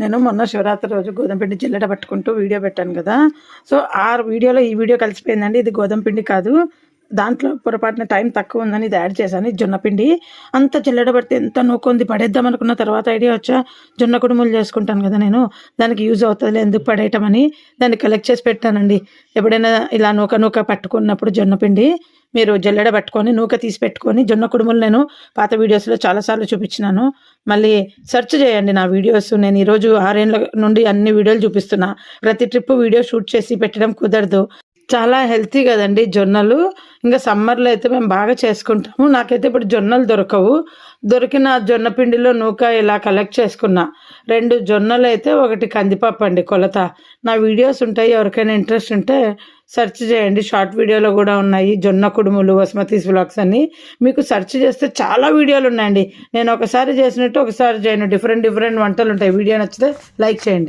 నేను మొన్న శివరాత్రి రోజు గోధుమ పిండి జిల్లెడ పట్టుకుంటూ వీడియో పెట్టాను కదా. సో ఆ వీడియోలో ఈ వీడియో కలిసిపోయిందండి. ఇది గోధుమ పిండి కాదు, దాంట్లో పొరపాటున టైం తక్కువ ఉందని ఇది యాడ్ చేశాను. ఇది జొన్న పిండి. అంత జిల్లెడ పడితే ఎంత నూకుంది, పడేద్దాం అనుకున్న తర్వాత ఐడియా వచ్చా, జొన్న కుడుములు చేసుకుంటాను కదా నేను, దానికి యూజ్ అవుతుంది ఎందుకు పడేయటం అని దాన్ని కలెక్ట్ చేసి పెట్టానండి. ఎప్పుడైనా ఇలా నూక పట్టుకున్నప్పుడు జొన్న పిండి మీరు జల్లెడ పట్టుకొని నూక తీసి పెట్టుకొని జొన్న కుడుములు నేను పాత వీడియోస్లో చాలాసార్లు చూపించినాను. మళ్ళీ సెర్చ్ చేయండి నా వీడియోస్. నేను ఈరోజు 6 ఏళ్ళ నుండి అన్ని వీడియోలు చూపిస్తున్నా. ప్రతి ట్రిప్ వీడియో షూట్ చేసి పెట్టడం కుదరదు. చాలా హెల్తీ కదండి జొన్నలు. ఇంకా సమ్మర్లో అయితే మేము బాగా చేసుకుంటాము. నాకైతే ఇప్పుడు జొన్నలు దొరికిన జొన్న పిండిలో నూక ఇలా కలెక్ట్ చేసుకున్నా. 2 జొన్నలు అయితే 1 కందిపప్పు అండి కొలత. నా వీడియోస్ ఉంటాయి, ఎవరికైనా ఇంట్రెస్ట్ ఉంటే సెర్చ్ చేయండి. షార్ట్ వీడియోలో కూడా ఉన్నాయి జొన్న కుడుములు, వసుమతీస్ వ్లాగ్స్ అని. మీకు సెర్చ్ చేస్తే చాలా వీడియోలు ఉన్నాయండి. నేను ఒకసారి చేసినట్టు ఒకసారి చేయను, డిఫరెంట్ వంటలు ఉంటాయి. వీడియో నచ్చితే లైక్ చేయండి.